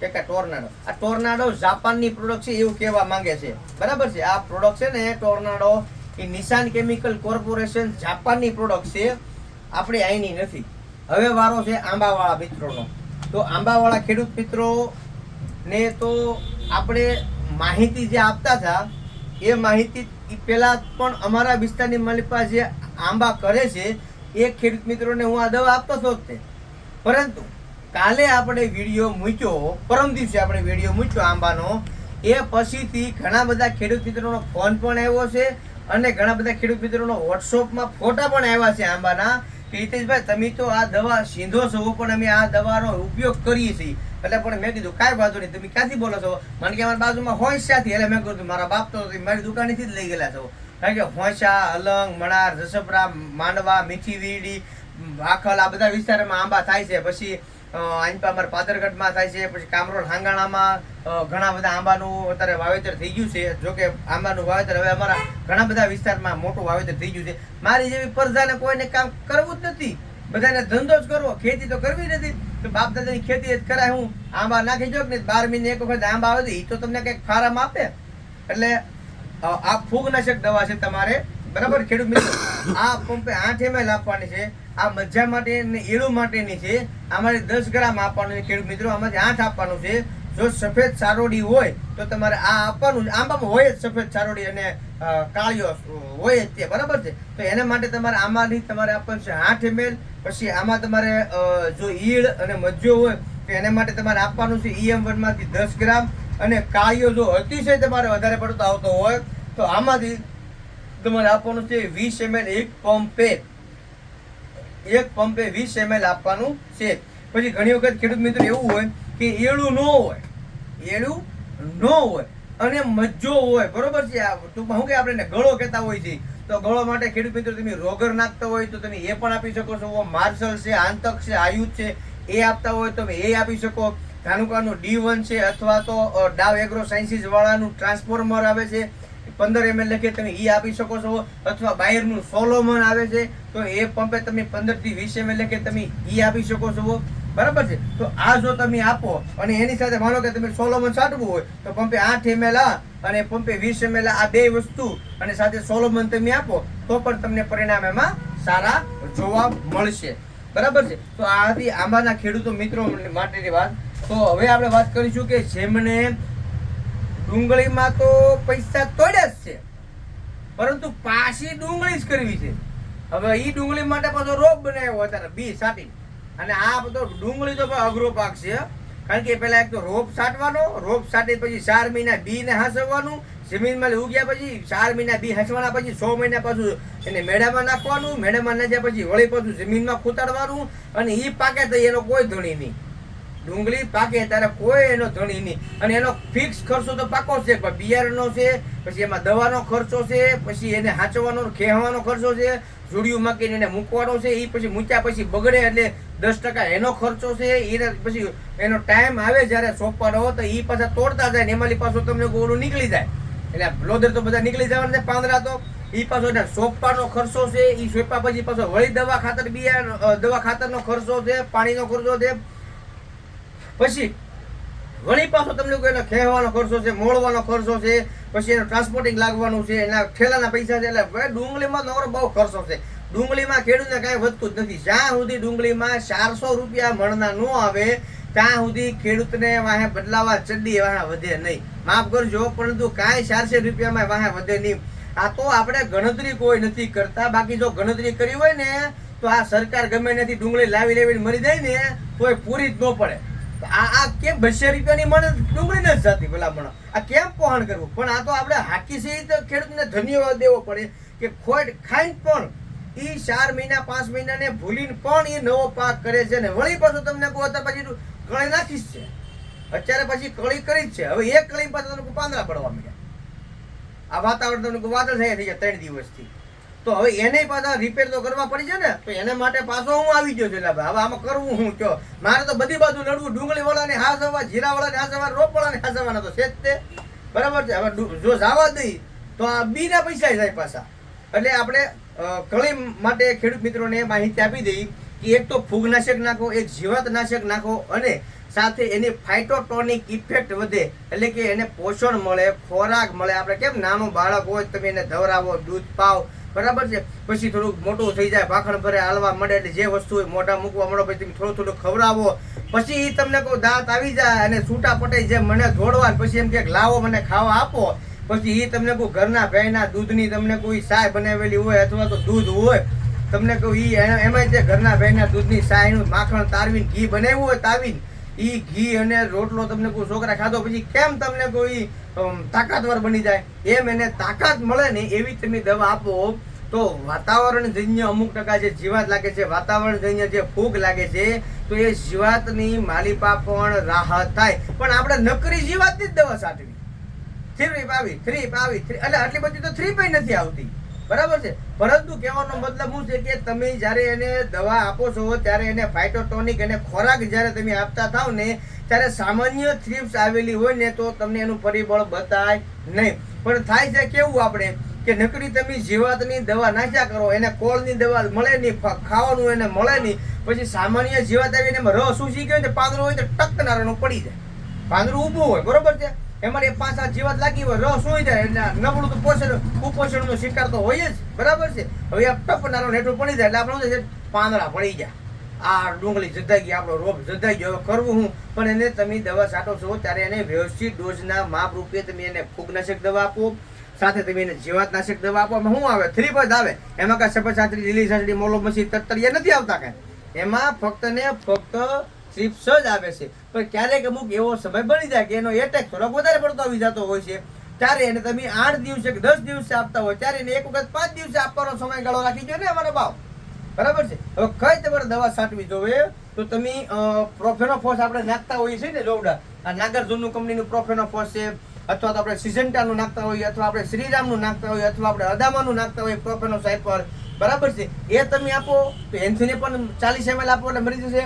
A: છે કે ટોર્નાડો, આ ટોર્નાડો જાપાનની પ્રોડક્ટ છે એવું કહેવા માંગે છે, બરાબર છે. આ પ્રોડક્ટ છે ને ટોર્નાડો એ નિશાન કેમિકલ કોર્પોરેશન જાપાનની પ્રોડક્ટ છે, આપણે અહીંની નથી. હવે વારો છે આંબાવાળા મિત્રોનો. તો આંબાવાળા ખેડૂત મિત્રો ને તો આપણે માહિતી જે આપતા હતા એ માહિતી પહેલા પણ અમારા વિસ્તારની માલિક પાસે જે આંબા કરે છે એ ખેડૂત મિત્રોને હું આ દવા આપતો હતો જ તે. પરંતુ કાલે આપણે વિડીયો મૂક્યો, પરમ દિવસે આપણે વિડીયો મૂક્યો આંબાનો, એ પછીથી ઘણા બધા ખેડૂત મિત્રોનો ફોન પણ આવ્યો છે, અને ઘણા બધા ખેડૂત મિત્રોનો વોટ્સઅપમાં ફોટા પણ આવ્યા છે આંબાના, કે હિતેશભાઈ તમે તો આ દવા સીધો છો, પણ અમે આ દવાનો ઉપયોગ કરીએ છીએ. એટલે પણ મેં કીધું કાંઈ વાંધો નહીં, તમે ક્યાંથી બોલો છો? મને કે અમારી બાજુમાં હોંશાથી. એટલે મેં કીધું મારા બાપ તો મારી દુકાનેથી જ લઈ ગયેલા છો. કારણ કે હોંશા, અલંગ, મણાર, જસપરા, માંડવા, મીઠી વીડી, વાખલ આ બધા વિસ્તારોમાં આંબા થાય છે. પછી અહીં અમારા પાદરગઢમાં થાય છે, પછી કામરોડ હાંગાણામાં ઘણા બધા આંબાનું અત્યારે વાવેતર થઈ ગયું છે. જોકે આંબાનું વાવેતર હવે અમારા ઘણા બધા વિસ્તારમાં મોટું વાવેતર થઈ ગયું છે. મારી જેવી પરજાને કોઈને કામ કરવું જ નથી, બધાને ધંધો જ કરવો, ખેતી તો કરવી નથી. તો બાપ દાદાની ખેતી જ કરાય. હું આંબા નાખી જો ને 12 મહિને એક વખત આંબા આવે એ તો તમને કંઈક ફારામ આપે. એટલે આ ફૂગનાશક દવા છે તમારે, બરાબર ખેડૂત મિત્રો. આ પંપે 8 ml આપવાની છે. આ મજા માટે ને એળું માટેની છે. અમારે 10 ગ્રામ આપવાનું છે ખેડૂત મિત્રો, આમાંથી 8 આપવાનું છે. જો સફેદ સારોડી હોય તો તમારે આ આપવાનું છે. આંબામાં હોય જ સફેદ સારોડી અને કાળિયો હોય જ તે, બરાબર છે. તો એના માટે તમારે આમાંથી તમારે આપવાનું છે 8 ml. પછી આમાં તમારે જો ઈળ અને મજ્જો હોય તો એના માટે તમારે આપવાનું છે EM1 માંથી 10 ગ્રામ. અને કાળિયો જો અતિશય તમારે વધારે પડતો આવતો હોય તો આમાંથી તમારે આપવાનું છે 20 ml એક પંપે 20 ml આપવાનું છે. પછી ઘણી વખત ખેડૂત મિત્રો એવું હોય કે એળું ન હોય અને મજ્જો હોય, બરોબર છે. ટૂંકમાં શું કે આપણે ગળો કહેતા હોય છે, તો ગળો માટે ખેડૂત મિત્રો તમે રોગર નાખતા હોય તો તમે એ પણ આપી શકો છો. માર્શલ છે, આંતક છે, આયુધ છે એ આપતા હોય તો તમે એ આપી શકો. ધાનુકાનું D1 છે, અથવા તો ડાવ એગ્રો સાયન્સીસ વાળાનું ટ્રાન્સફોર્મર આવે છે 15 ml લખે તમે એ આપી શકો છો. અથવા બાયરનું સોલોમન આવે છે તો એ પંપે તમે 15 થી 20 ml લખે તમે એ આપી શકો છો, બરાબર છે. તો આ જો તમે આપો અને એની સાથે માનો કે તમે સોલોમન છાંટવું હોય તો પંપે 8 ml અને પંપે 20 ml આ બે વસ્તુ અને સાથે સોલોમન તમે આપો તો પણ તમને પરિણામ એમાં સારા જોવા મળશે, બરાબર છે. તો આ હતી આંબાના ખેડૂતો મિત્રો માટેની વાત. તો હવે આપણે વાત કરીશું કે જેમને ડુંગળીમાં તો પૈસા તોડ્યા જ છે, પરંતુ પાછી ડુંગળી જ કરવી છે. હવે એ ડુંગળી માટે પાછો રોપ બનાવ્યો અત્યારે બી સાટી. અને આ બધો ડુંગળી તો અઘરો પાક છે, કારણ કે પેલા એક તો રોપ છાંટવાનો, રોપ છાંટી પછી 4 મહિના બી ને હાંસવવાનું, જમીનમાં ઉગ્યા પછી 4 મહિના બી હાંસવાના, પછી 6 મહિના પાછું એને મેળામાં નાખવાનું, મેળામાં નાખ્યા પછી વળી પાછું જમીનમાં ખૂતાડવાનું. અને એ પાકે તો એનો કોઈ ધણી નહીં. ડુંગળી પાકે ત્યારે કોઈ એનો ધણી નહીં. અને એનો ફિક્સ ખર્ચો તો પાકો છે, પણ બિયારણનો છે, પછી એમાં દવાનો ખર્ચો છે, પછી એને હાંચવાનો ખેવાનો ખર્ચો છે, જોડિયું માકીને એને મૂકવાનો છે, એ પછી મૂક્યા પછી બગડે એટલે 10% એનો ખર્ચો છે. એને પછી એનો ટાઈમ આવે જ્યારે સોંપવાનો હોય તો એ પાછા તોડતા જાય ને એમાંથી પાછું તમને ગોળું નીકળી જાય. એટલે લોદર તો બધા નીકળી જવાના છે પાંદડા, તો એ એ પાછો એને સોંપવાનો ખર્ચો છે, એ સોંપ્યા પછી પાછો વળી દવા ખાતર દવા ખાતરનો ખર્ચો છે, પાણીનો ખર્ચો છે, પછી વળી પાછો તમને કોઈ એનો ખેવાનો ખર્ચો છે, મોળવાનો ખર્ચો છે, પછી એનું ટ્રાન્સપોર્ટિંગ લાગવાનું છે, એના ઠેલાના પૈસા છે. એટલે ડુંગળીમાં નવરો બહુ ખર્ચો છે. ડુંગળીમાં ખેડૂતને કાંઈ વધતું જ નથી. જ્યાં સુધી ડુંગળીમાં 400 રૂપિયા મણના ન આવે ત્યાં સુધી ખેડૂતને વાહે બદલાવા ચડ્ડી વાહે વધે નહીં. માફ કરજો, પરંતુ કાંઈ 400 રૂપિયામાં વાહે વધે નહીં. આ તો આપણે ગણતરી કોઈ નથી કરતા. બાકી જો ગણતરી કરી હોય ને તો આ સરકાર ગમે નથી ડુંગળી લાવીને મરી જાય ને તોય પૂરી જ ન પડે. આ કેમ 200 રૂપિયાની મણ ડુંગળી નથી જતી ભલામણ? આ કેમ પહોંચ કરવું? પણ આ તો આપણે હાકી સહિત ખેડૂતને ધન્યવાદ દેવો પડે કે ખોટ ખાઈને પણ એ 4 મહિના 5 મહિનાને ભૂલીને પણ એ નવો પાક કરે છે. ને વળી પાછું તમને કહું અત્યારે પછી કળી નાખીશ છે, અત્યારે પછી કળી કરી જ છે. હવે એક કળી પાછળ તમને પાંદડા પડવા માંડ્યા. આ વાતાવરણ તમને વાદળ થઈ ગયા 3 દિવસથી. તો હવે એને પાછા રિપેર તો કરવા પડી છે ને. તો એને માટે પાછો હું આવી ગયો છું. એટલે હવે આમાં કરવું હું કયો? મારે તો બધી બાજુ લડવું. ડુંગળી વાળાને હાસવા, જીરા વાળાને હાસવા, રોપ વાળાને હાસવાના તો છે જ તે. બરાબર છે. હવે જો જવા દઈ તો આ બીના પૈસા જાય પાછા. એટલે આપણે કળી માટે ખેડૂત મિત્રોને માહિતી આપી દઈ કે એક તો ફૂગનાશક નાખો, એક જીવાતનાશક નાખો, અને સાથે એની ફાઇટોટોનિક ઇફેક્ટ વધે. એટલે કે એને પોષણ મળે, ખોરાક મળે. આપણે કેમ નાનું બાળક હોય તમે એને ધવરાવો, દૂધ પાવ, બરાબર છે, પછી થોડુંક મોટું થઈ જાય, ભાખણ ભરે હાલવા મળે, એટલે જે વસ્તુ હોય મોઢા મૂકવા મળો, પછી તમે થોડું ખવડાવો, પછી એ તમને કોઈ દાંત આવી જાય અને છૂટા પટાઈ જેમ મને ધોડવા, પછી એમ કે લાવો મને ખાવા આપો, પછી એ તમને કોઈ ઘરના ગાયના દૂધની તમને કોઈ સાય બનાવેલી હોય અથવા તો દૂધ હોય, તમને કોઈ એમાં જે ઘરના ગાયના દૂધની સાયનું માખણ તારવીને ઘી બનાવ્યું હોય તાવીને, એ ઘી અને રોટલો તમને કોઈ છોકરા ખાધો પછી કેમ તમને કોઈ તાકાતવર બની જાય? એમ એને તાકાત મળે ને એવી તમે દવા આપો તો વાતાવરણજન્ય અમુક ટકા જે જીવાત લાગે છે, વાતાવરણજન્ય જે ફૂગ લાગે છે, તો એ જીવાતની માલિપા પણ રાહત થાય. પણ આપણે નકરી જીવાતની જ દવા સાટવી. થ્રીપ આવી એટલે આટલી બધી તો થ્રીપ નથી આવતી, બરાબર છે. પરંતુ કહેવાનો મતલબ શું છે કે તમે જ્યારે એને દવા આપો છો ત્યારે એને ફાઇટોટોનિક અને ખોરાક જ્યારે તમે આપતા થાવ ને ત્યારે સામાન્ય થ્રીપ્સ આવેલી હોય ને તો તમને એનું પરિબળ બતાય નહીં. પણ થાય છે કેવું આપણે કે નકરી તમે જીવાતની દવા નાખ્યા કરો, એને કોળની દવા મળે નહીં, ખાવાનું એને મળે નહીં, પછી સામાન્ય જીવાત આવીને એમાં રસ ઉસી ગયો ને પાંદડું હોય તો ટકનારાનું પડી જાય. પાંદડું ઊભું હોય, બરોબર છે, એમાં 5-7 જીવાત લાગી હોય, રસ હોય જાય એટલે નબળું તો પોષણ કુપોષણનો શિકાર તો હોય જ, બરાબર છે. હવે આ ટપનારો હેઠું પડી જાય એટલે આપણે પાંદડા પડી જાય, આ ડુંગળી જધાઈ ગઈ, આપણો રોપ જધાઈ ગયો, હવે કરવું હું? પણ એને તમે દવા છાંટો છો ત્યારે એને વ્યવસ્થિત ડોઝના માપ રૂપે તમે એને ફૂગનાશક દવા આપો, સાથે તમે એને જીવાતનાશક દવા આપો. એમાં શું આવે? થ્રીપ જ આવે. એમાં કાંઈ સફેદ સાંતરી, લીલી સાંતરી, મોલો મસી, તત્તરિયા નથી આવતા કાંઈ. એમાં ફક્ત ને ફક્ત થ્રીપ્સ જ આવે છે. પણ ક્યારેક અમુક એવો સમય બની જાય કે એનો એટેક થોડોક વધારે પડતો આવી જતો હોય છે, ત્યારે એને તમે 8 દિવસે કે 10 દિવસે આપતા હોય ત્યારે એને એક વખત 5 દિવસે આપવાનો સમયગાળો રાખી દો ને અમારો ભાવ, બરાબર છે. હવે કઈ તમારે દવા છાંટવી જોવે તો તમે પ્રોફેનોફોસ આપણે નાખતા હોઈએ છીએ ને જોવડા, આ નાગાર્જુનનું કંપનીનું પ્રોફેનોફોસ છે, અથવા તો આપણે સિઝન્ટાનું નાખતા હોઈએ, અથવા આપણે શ્રીરામનું નાખતા હોઈએ, અથવા આપણે અદામાનું નાખતા હોઈએ પ્રોફેનોસાઇપર, બરાબર છે. એ તમે આપો તો એનથીને પણ 40 ml આપો એટલે મરી જશે.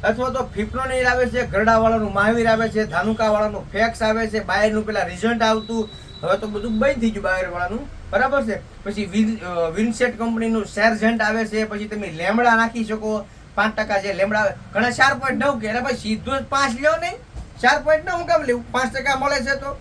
A: અથવા તો ફિપ્રોનિલ આવે છે, ગરડાવાળાનું મહાવીર આવે છે, ધાનુકાવાળાનું ફેક્સ આવે છે, બાયરનું પેલા રિઝલ્ટ આવતું, હવે તો બધું બંધ થઈ ગયું બાયરવાળાનું, બરાબર છે. પછી વિન્સેટ કંપનીનું સર્જન્ટ આવે છે. પછી તમે લેમડા નાખી શકો 5% જે લેમડા આવે, ઘણા 4.9 કે ભાઈ સીધું જ 5 લ્યો નહીં, 4.9 હું કામ લેવું? 5% મળે છે તો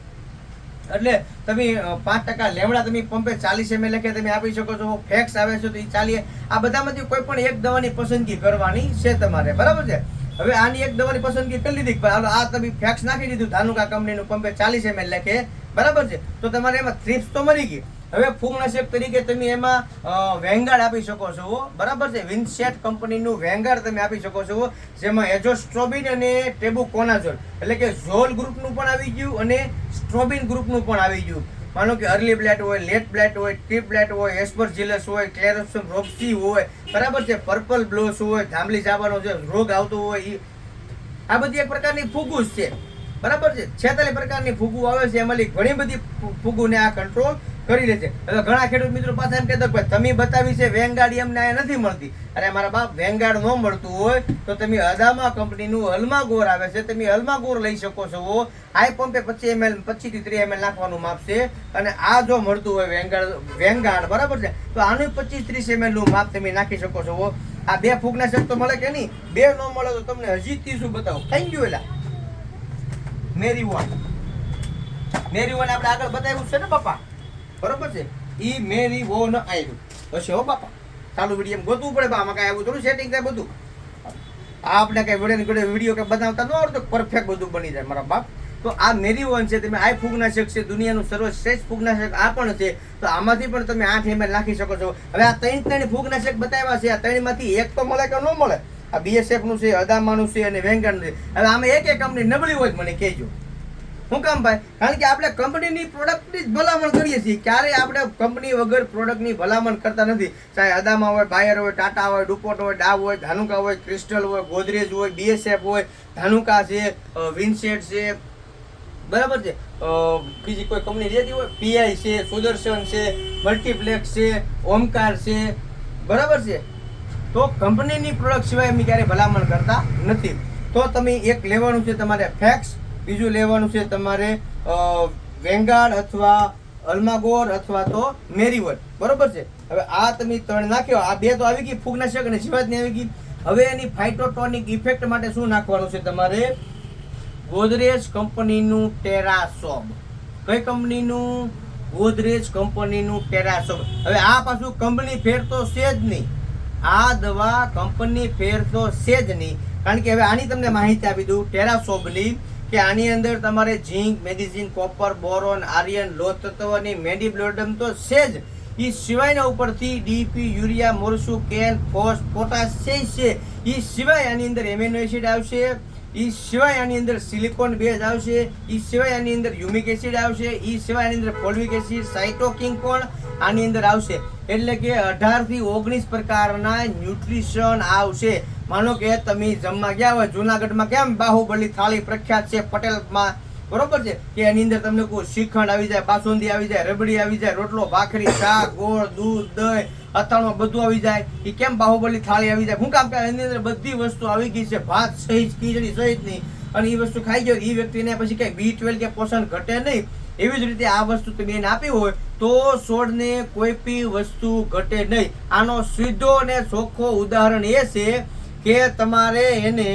A: એટલે તમે 5% લેમડા તમે પંપે 40 ml લખે તમે આપી શકો છો. ફેક્સ આવે છે તો એ 40. આ બધામાંથી કોઈ પણ એક દવાની પસંદગી કરવાની છે તમારે, બરાબર છે. હવે આની એક દવાની પસંદગી કરી લીધી, હાલો આ તમે ફેક્સ નાખી દીધું, ધાનુકા કંપનીનું પંપે 40 ml લખે, બરાબર છે, તો તમારે એમાં થ્રીપ્સ તો મરી ગઈ. હવે ફૂગનાશક તરીકે તમે એમાં વેંગાડ આપી શકો છો, બરાબર છે. વિન્સેટ કંપનીનું વેંગાડ તમે આપી શકો છો, જેમાં એઝોસ્ટ્રોબિન અને ટેબુકોનાઝોલ એટલે કે ઝોલ ગ્રુપનું પણ આવી ગયું અને સ્ટ્રોબિન ગ્રુપનું પણ આવી ગયું. માનો કે અર્લી બ્લેટ હોય, લેટ બ્લેટ હોય, ટ્રીપ બ્લેટ હોય, એસ્પરજીલસ હોય, ક્લેરોપ્સિયમ રોપ્સી હોય, બરાબર છે, પર્પલ બ્લોસ હોય, થાંભલી જાબાનો જે રોગ આવતો હોય, આ બધી એક પ્રકારની ફૂગુસ છે, બરાબર છે. 46 પ્રકારની ફૂગુ આવે છે, એમાંથી ઘણી બધી ફૂગુને આ કંટ્રોલ કરી લે છે. હવે ઘણા ખેડૂત મિત્રો પાછા એમ કહેતા ભાઈ તમે બતાવી છે વેંગાડી અમને અહીંયા નથી મળતી. અરે મારા બાપ, વેંગાડ ન મળતું હોય તો તમે અદામા કંપનીનું અલ્માગોર આવે છે, તમે અલ્માગોર લઈ શકો છો. હાઈ પંપે 25 ml 25 થી 30 ml નાખવાનું માપ છે. અને આ જો મળતું હોય વેંગાડ બરાબર છે, તો આનું 25-30 ml નું માપ તમે નાખી શકો છો. આ 2 ફૂગનાશક તો મળે કે નહીં? 2 ન મળે તો તમને હજી 30 બતાવું. થઈ ગયું એલા મેરીવોન આપણે આગળ બતાવ્યું છે ને બાપા, બરોબર છે. ઈ મેરીવોન આવ્યું હશે હો બાપા. ચાલુ વિડીયો ગોતવું પડે, આમાં કઈ આવું થોડું સેટિંગ થાય બધું. આપણે કઈ વિડીયો કઈ બનાવતા ન આવડતો, પરફેક્ટ બધું બની જાય મારા બાપ. તો આ મેરીવોન છે, તમે આ ફૂગનાશક છે, દુનિયાનું સર્વશ્રેષ્ઠ ફૂગનાશક આ પણ છે. તો આમાંથી પણ તમે 8 ml નાખી શકો છો. હવે આ 3 ફૂગનાશક બતાવ્યા છે, આ 3 માંથી એક તો મળે કે ન મળે? આ BSF નું છે, અદામાનું છે અને વેંગાડનું છે. હવે આમાં એક કંપની નબળી હોય મને કહેજો. શું કામ ભાઈ? કારણ કે આપણે કંપનીની પ્રોડક્ટની જ ભલામણ કરીએ છીએ. ક્યારેય આપણે કંપની વગર પ્રોડક્ટની ભલામણ કરતા નથી. ચાહે અદામા હોય, બાયર હોય, ટાટા હોય, ડુપોટ હોય, ડાવ હોય, ધાનુકા હોય, ક્રિસ્ટલ હોય, ગોદરેજ હોય, BSF હોય, ધાનુકા છે, વિન્સેટ છે, બરાબર છે. બીજી કોઈ કંપની રહેતી હોય, PI છે, સુદર્શન છે, મલ્ટીપ્લેક્સ છે, ઓમકાર છે, બરાબર છે. તો કંપનીની પ્રોડક્ટ સિવાય અમે ક્યારેય ભલામણ કરતા નથી. તો તમે એક લેવાનું છે તમારે ફેક્સ, બીજું લેવાનું છે તમારે વેંગાડ અથવા અલ્માગોર અથવા તો મેરીવોન, બરોબર છે. હવે આ તમે 3 નાખ્યો, આ 2 તો આવી ગઈ ફૂગનાશક અને જીવાતની આવી ગઈ. હવે એની ફાઇટોટોનિક ઇફેક્ટ માટે શું નાખવાનું છે તમારે? ગોદરેજ કંપનીનું ટેરાસોબ. કઈ કંપનીનું? ગોદરેજ કંપનીનું ટેરાસોબ. હવે આ પાછું કંપની ફેર તો છે જ નહીં. આ દવા કંપની ફેર તો છે જ નહીં. કારણ કે હવે આની તમને માહિતી આપી દઉં ટેરાસોબની, કે આની અંદર તમારે ઝીંક, મેગ્નેશિયમ, કોપર, બોરોન, આયર્ન, લોહ તત્વની મેડીબ્લોડમ તો છે જ. એ સિવાયના ઉપરથી DP, યુરિયા, મોરસુ, કેન, ફોસ, પોટાશ છે. એ સિવાય આની અંદર એમિનો એસિડ આવશે. એ સિવાય આની અંદર સિલિકોન બેઝ આવશે. એ સિવાય આની અંદર હ્યુમિક એસિડ આવશે. એ સિવાય આની અંદર ફોલ્વિક એસિડ, સાઇટોકિન પણ આની અંદર આવશે. એટલે કે 18 થી 19 પ્રકારના ન્યુટ્રિશન આવશે. માનો કે તમે જમવા ગયા હોય, જુનાગઢમાં કેમ બાહુબલી થાળી પ્રખ્યાત છે પટેલમાં, બરોબર છે, કે એની અંદર તમને કોઈ શ્રીખંડ આવી જાય, બાસુંદી આવી જાય, રબડી આવી જાય, રોટલો, ભાખરી, શાક, ગોળ, દૂધ, દહીં, અથાણું બધું આવી જાય. એ કેમ બાહુબલી થાળી આવી જાય? શું કામ? કે એની અંદર બધી વસ્તુ આવી ગઈ છે, ભાત સહિત, ખીચડી સહિતની. અને એ વસ્તુ ખાઈ ગયો એ વ્યક્તિને પછી કઈ B12 કે પોષણ ઘટે નહીં. એવી જ રીતે આ વસ્તુ તમે એને આપી હોય તો છોડને કોઈ બી વસ્તુ ઘટે નહીં. આનો સીધો અને ચોખ્ખો ઉદાહરણ એ છે કે તમારે એને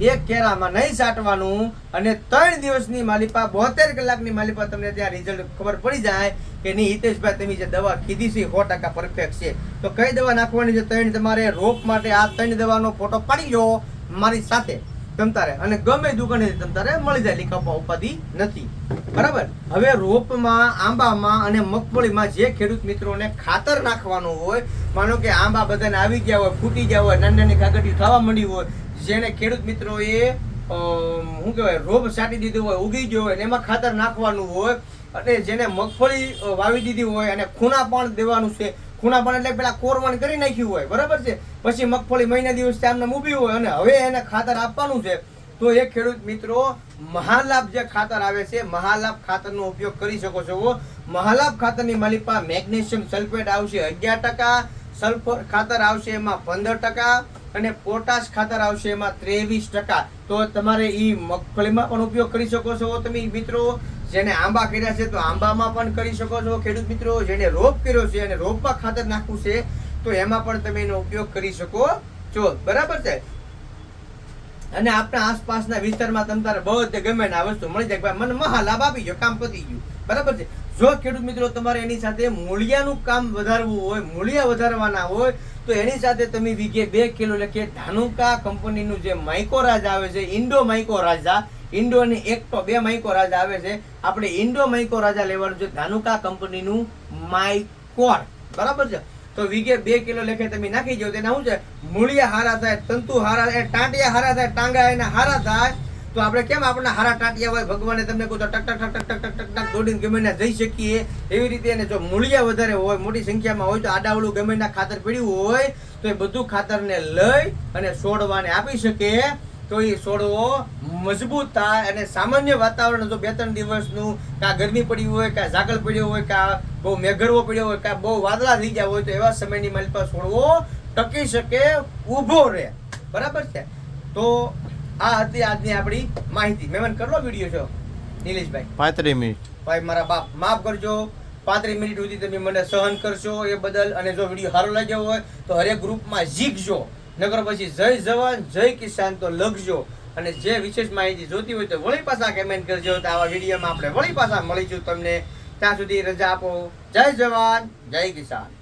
A: 1 કેરામાં નહીં છાંટવાનું અને 3 દિવસની માલિપા, 72 કલાકની માલિપા તમને ત્યાં રિઝલ્ટ ખબર પડી જાય કે નહીં હિતેશભાઈ તમે જે દવા કીધી છે 100% પરફેક્ટ છે. તો કઈ દવા નાખવાની છે? 3 તમારે રોપ માટે આ 3 દવાનો ફોટો પાડી લો મારી સાથે તમતારે, અને ગમે દુકાને તમતારે મળી જાય, લીકાપા ઉપાધિ નથી, બરાબર. હવે રોપમાં, આંબામાં અને મગફળીમાં જે ખેડૂત મિત્રોને ખાતર નાખવાનું હોય, માનો કે આંબા બધાને આવી ગયા હોય, ફૂટી ગયા હોય, નાની નાની કાગડિયું થવા માંડી હોય, જેને ખેડૂત મિત્રોએ શું કહેવાય રોપ છાંટી દીધો હોય, ઉગી ગયો હોય, એમાં ખાતર નાખવાનું હોય, અને જેને મગફળી વાવી દીધી હોય અને ખૂણા પણ દેવાનું છે. ખૂણા પણ એટલે પેલા કોરવણ કરી નાખ્યું હોય, બરાબર છે, પછી મગફળી મહિના દિવસથી આમને ઊભી હોય અને હવે એને ખાતર આપવાનું છે. તો એ ખેડૂત મિત્રો મહાલાભ જે ખાતર આવે છે, મહાલાભ ખાતરનો ઉપયોગ કરી શકો છો. મહાલાભ ખાતરની માલિપા મેગ્નેશિયમ સલ્ફેટ આવશે 11%, સલ્ફર ખાતર આવશે એમાં 15% અને પોટાશ ખાતર આવશે એમાં 23%. તો તમારે એ મગફળીમાં પણ ઉપયોગ કરી શકો છો તમે મિત્રો. જેને આંબા કર્યા છે તો આંબામાં પણ કરી શકો છો ખેડૂત મિત્રો. જેને રોપ કર્યો છે અને રોપમાં ખાતર નાખવું છે તો એમાં પણ તમે એનો ઉપયોગ કરી શકો છો, બરાબર છે. અને આપણા આસપાસના વિસ્તારમાં તમારે બધે ગમે આ વસ્તુ મળી જાય. ભાઈ મને મહાલાભ આપી ગયો, કામ પતી ગયું, બરાબર છે. જો ખેડૂત મિત્રો તમારે એની સાથે મૂળિયાનું કામ વધારવું હોય, મૂળિયા વધારવાના હોય તો એની સાથે તમે વીઘે 2 કિલો લખીએ ધાનુકા કંપનીનું જે માઇકોરાજ આવે છે, ઇન્ડો માઇકોરાજા, ઇન્ડો ની 1 તો 2 માઇકોરાજા આવે છે. આપણે ઇન્ડો માઇકોરાજા લેવાનું છે, ધાનુકા કંપનીનું માઇકોર, બરાબર છે. તો વીઘે 2 કિલો લેખે તમે નાખી જાવ, તેના શું છે મૂળિયા હારા થાય, તંતુ હારા થાય, ટાંટિયા હારા થાય, ટાંગા એના હારા થાય. તો આપણે કેમ આપણા હારા ટાંટિયા હોય, ભગવાને તમને કહું તો ટક ટક ટક ટક ટક ટક ટક દોડીને ગમે ના જઈ શકીએ એવી રીતે. એને જો મૂળિયા વધારે હોય, મોટી સંખ્યામાં હોય, તો આડાવડું ગમે ના ખાતર પીડ્યું હોય તો એ બધું ખાતરને લઈ અને છોડવાને આપી શકે. તો એ છોડવો મજબૂત થાય અને સામાન્ય વાતાવરણ જો 2-3 દિવસનું કાં ગરમી પડી હોય, કાં ઝાકળ પડ્યો હોય, કાં બહુ મેઘરવો પડ્યો હોય, કાં બહુ વાદળા થઈ ગયા હોય, તો એવા સમયની મારી પાસે છોડવો ટકી શકે, ઊભો રહે. બરાબર છે? તો આ હતી આજની આપણી માહિતી. મહેમાન કેટલો વિડીયો છો નિલેશભાઈ?
B: 35 મિનિટ.
A: ભાઈ મારા બાપ માફ કરજો, 35 મિનિટ સુધી તમે મને સહન કરશો એ બદલ. અને જો વિડીયો સારો લાગ્યો હોય તો હરેક ગ્રુપમાં જીખજો, નગર પછી જય જવાન જય કિસાન તો લખજો. અને જે વિશેષ માહિતી જોતી હોય તો વળી પાછા કમેન્ટ કરજો. તો આવા વિડીયોમાં આપણે વળી પાછા મળીશું તમને. ત્યાં સુધી રજા આપો. જય જવાન જય કિસાન.